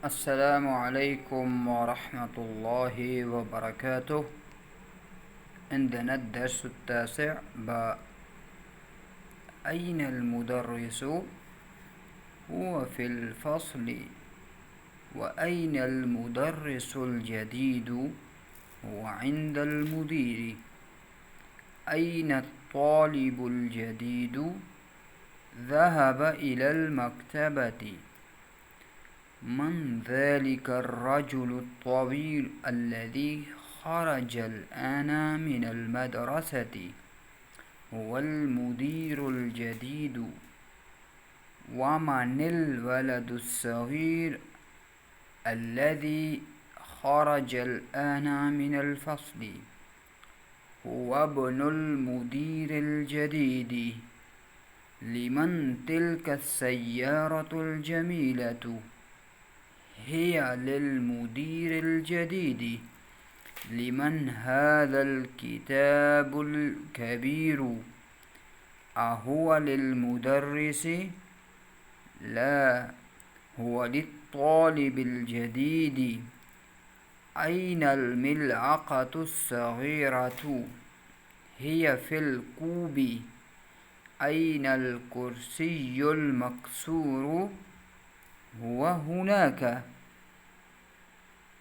السلام عليكم ورحمة الله وبركاته. عندنا الدرس التاسع أين المدرس؟ هو في الفصل. وأين المدرس الجديد؟ هو عند المدير. أين الطالب الجديد؟ ذهب إلى المكتبة. من ذلك الرجل الطويل الذي خرج الآن من المدرسة؟ هو المدير الجديد. ومن الولد الصغير الذي خرج الآن من الفصل؟ هو ابن المدير الجديد. لمن تلك السيارة الجميلة؟ هي للمدير الجديد. لمن هذا الكتاب الكبير؟ أهو للمدرس؟ لا، هو للطالب الجديد. أين الملعقة الصغيرة؟ هي في الكوب. أين الكرسي المكسور؟ هو هناك.